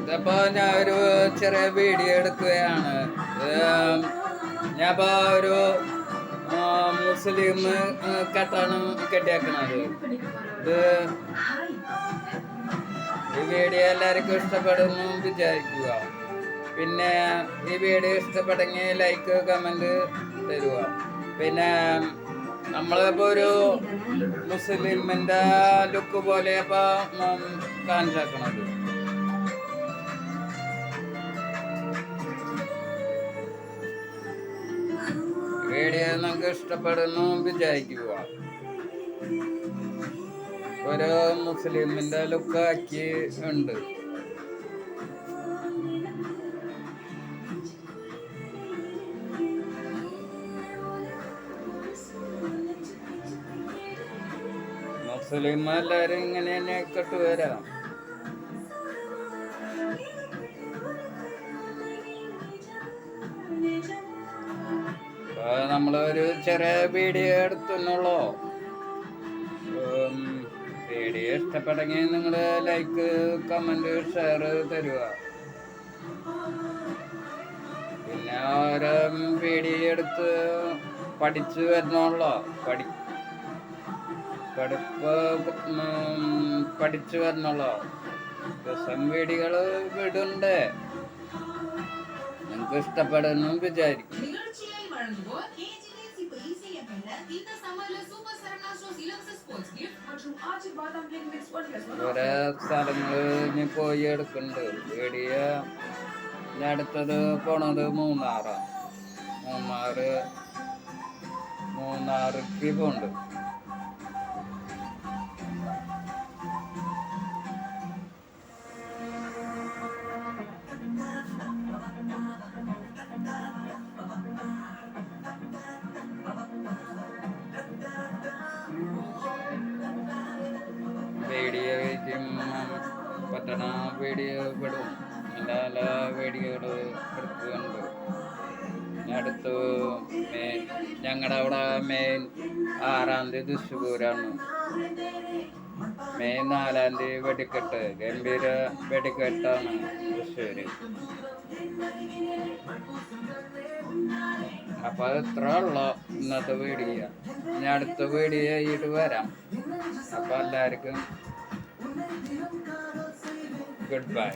ഇതപ്പോ ഞാൻ ഒരു ചെറിയ വീഡിയോ എടുക്കുകയാണ്. ഞാനിപ്പോ ഒരു മുസ്ലിം കെട്ടാണ് കെട്ടിയാക്കണത്. ഇത് ഈ വീഡിയോ എല്ലാവർക്കും ഇഷ്ടപ്പെടുന്നു വിചാരിക്കുക. പിന്നെ ഈ വീഡിയോ ഇഷ്ടപ്പെട്ടെങ്കിൽ ലൈക്ക് കമന്റ് തരുക. പിന്നെ നമ്മളിപ്പോ ഒരു മുസ്ലിമിന്റെ ലുക്ക് പോലെ ഇപ്പൊ കാണിച്ചാക്കണത്. വീഡിയോ നമുക്ക് ഇഷ്ടപ്പെടുന്നു വിചാരിക്കുക. ഒരു മുസ്ലിമിന്റെ ലുക്ക് ആക്കി ഉണ്ട്. മുസ്ലിം എല്ലാരും ഇങ്ങനെ തന്നെ കെട്ടുവരാം. നമ്മളൊരു ചെറിയ വീഡിയോ എടുത്തുന്നുള്ളൂ. വീഡിയോ ഇഷ്ടപ്പെട്ടെങ്കിൽ നിങ്ങൾ ലൈക്ക് കമന്റ് ഷെയർ തരുക. പിന്നെ ഓരോ വീഡിയോ എടുത്ത് പഠിച്ചു വരണല്ലോ. പഠിച്ചു വരണല്ലോ. ദിവസം വീഡിയോകള് വിടുണ്ട്. നിങ്ങൾക്ക് ഇഷ്ടപ്പെടുന്നു വിചാരിക്കും. കുറെ സ്ഥലങ്ങള് ഇനി പോയി എടുക്കുന്നുണ്ട് വീഡിയോ. ഞാൻ അടുത്തത് പോണത് മൂന്നാർക്ക് പോണ്ട്. വീഡിയോ പറ്റണ വീഡിയോ വിടും. നല്ല വീഡിയോകൾ എടുക്കുന്നുണ്ട്. അടുത്ത് ഞങ്ങളുടെ അവിടെ മെയ് 6-ാം തീയതി തൃശ്ശൂരാണ്. മെയ് 4-ാം തീയതി വെടിക്കെട്ട്, ഗംഭീര വെടിക്കെട്ടാണ് തൃശ്ശൂര്. അപ്പൊ ഇത്ര ഉള്ള ഇന്നത്തെ വീഡിയോ. ഞാൻ അടുത്ത വീഡിയോ ആയിട്ട് വരാം. അപ്പൊ എല്ലാവർക്കും ഗുഡ് ബൈ.